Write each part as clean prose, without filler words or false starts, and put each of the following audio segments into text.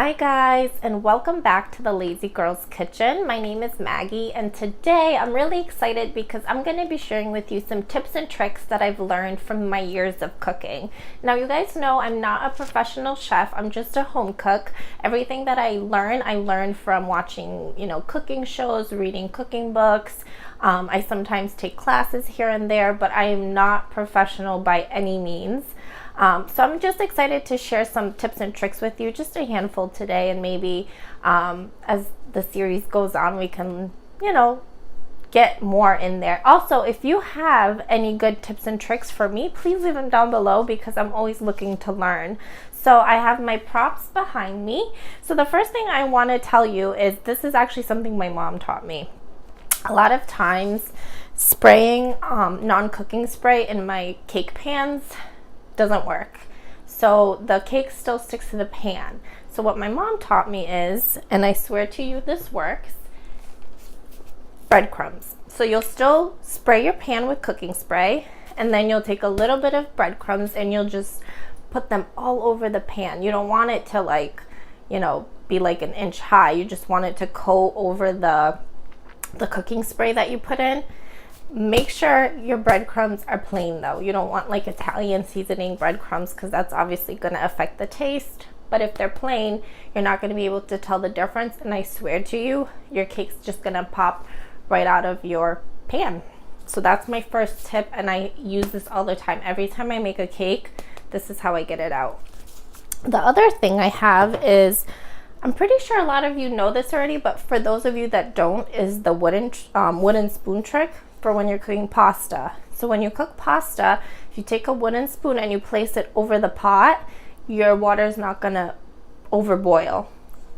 Hi guys, and welcome back to the Lazy Girls Kitchen. My name is Maggie, and today I'm really excited because I'm going to be sharing with you some tips and tricks that I've learned from my years of cooking. Now, you guys know I'm not a professional chef. I'm just a home cook. Everything that I learn from watching, cooking shows, reading cooking books. I sometimes take classes here and there, but I am not professional by any means. So I'm just excited to share some tips and tricks with you, just a handful today, and maybe as the series goes on, we can, get more in there. Also, if you have any good tips and tricks for me, please leave them down below because I'm always looking to learn. So I have my props behind me. So the first thing I want to tell you is this is actually something my mom taught me. A lot of times spraying non-cooking spray in my cake pans doesn't work. So the cake still sticks to the pan. So what my mom taught me is, and I swear to you this works, breadcrumbs. So you'll still spray your pan with cooking spray, and then you'll take a little bit of breadcrumbs and you'll just put them all over the pan. You don't want it to be like an inch high. You just want it to coat over the cooking spray that you put in. Make sure your breadcrumbs are plain though. You don't want like Italian seasoning breadcrumbs because that's obviously going to affect the taste. But if they're plain, you're not going to be able to tell the difference. And I swear to you, your cake's just going to pop right out of your pan. So that's my first tip, and I use this all the time. Every time I make a cake, this is how I get it out. The other thing I have is, I'm pretty sure a lot of you know this already, but for those of you that don't, is the wooden spoon trick for when you're cooking pasta. So when you cook pasta, if you take a wooden spoon and you place it over the pot, your water is not gonna overboil.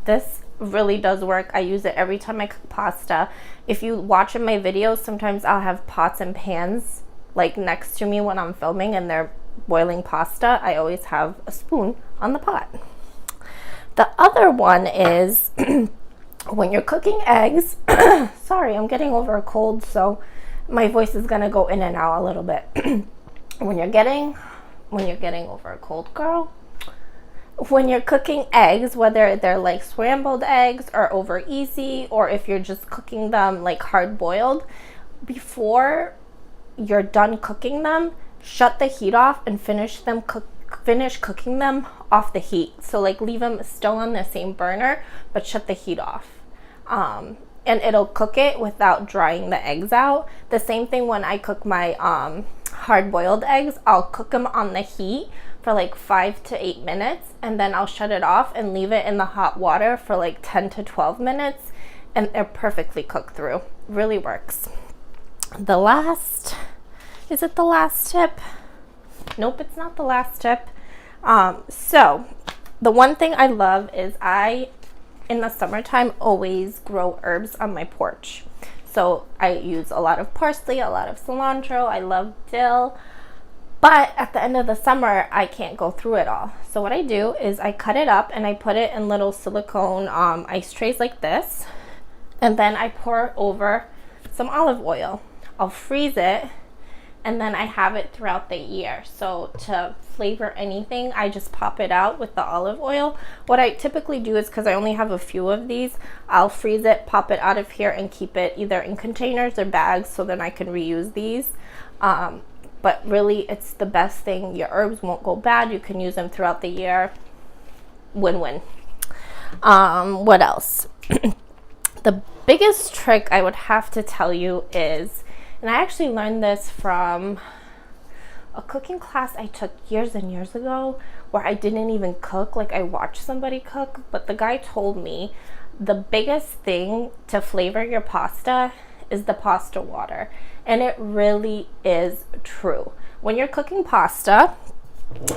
This really does work. I use it every time I cook pasta. If you watch in my videos, sometimes I'll have pots and pans like next to me when I'm filming and they're boiling pasta. I always have a spoon on the pot. The other one is when you're cooking eggs. Sorry, I'm getting over a cold, so my voice is gonna go in and out a little bit. when you're getting over a cold, girl. When you're cooking eggs, whether they're like scrambled eggs or over easy, or if you're just cooking them like hard boiled, before you're done cooking them, shut the heat off and finish cooking them off the heat. So like leave them still on the same burner, but shut the heat off. And it'll cook it without drying the eggs out. The same thing when I cook my hard-boiled eggs, I'll cook them on the heat for like 5 to 8 minutes, and then I'll shut it off and leave it in the hot water for like 10 to 12 minutes, and they're perfectly cooked through. Really works. Is it the last tip? Nope, it's not the last tip. So the one thing I love is in the summertime, always grow herbs on my porch. So I use a lot of parsley, a lot of cilantro. I love dill. But at the end of the summer, I can't go through it all. So what I do is I cut it up and I put it in little silicone ice trays like this. And then I pour over some olive oil. I'll freeze it, and then I have it throughout the year. So to flavor anything, I just pop it out with the olive oil. What I typically do is, because I only have a few of these, I'll freeze it, pop it out of here, and keep it either in containers or bags so then I can reuse these. But really, it's the best thing. Your herbs won't go bad. You can use them throughout the year. Win-win. What else? The biggest trick I would have to tell you is, and I actually learned this from a cooking class I took years and years ago where I didn't even cook. Like, I watched somebody cook, but the guy told me the biggest thing to flavor your pasta is the pasta water. And it really is true. When you're cooking pasta,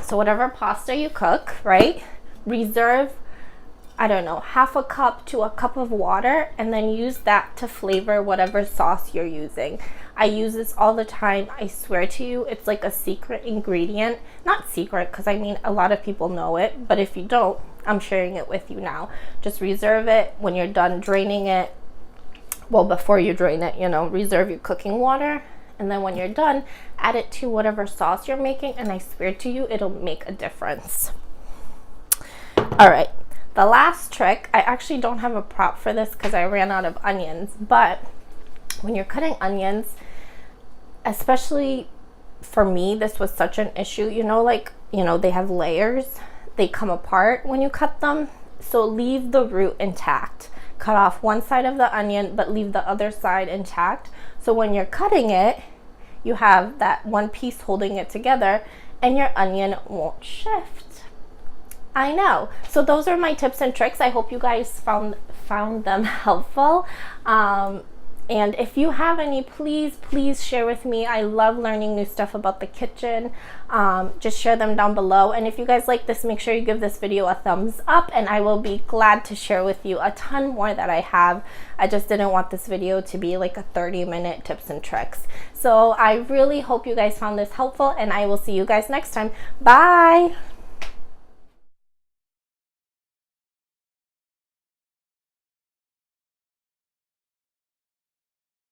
so whatever pasta you cook, right, reserve, I don't know, half a cup to a cup of water, and then use that to flavor whatever sauce you're using. I use this all the time. I swear to you, it's like a secret ingredient. Not secret, because I mean, a lot of people know it, but if you don't, I'm sharing it with you now. Just reserve it. When you're done draining it, well, before you drain it, reserve your cooking water, and then when you're done, add it to whatever sauce you're making, and I swear to you, it'll make a difference. All right, The last trick, I actually don't have a prop for this because I ran out of onions, but when you're cutting onions, especially for me, this was such an issue. They have layers, they come apart when you cut them. So leave the root intact. Cut off one side of the onion, but leave the other side intact. So when you're cutting it, you have that one piece holding it together and your onion won't shift. I know. So those are my tips and tricks. I hope you guys found them helpful. And if you have any, please share with me. I love learning new stuff about the kitchen. Just share them down below. And if you guys like this, make sure you give this video a thumbs up, and I will be glad to share with you a ton more that I have. I just didn't want this video to be like a 30-minute tips and tricks. So I really hope you guys found this helpful, and I will see you guys next time. Bye!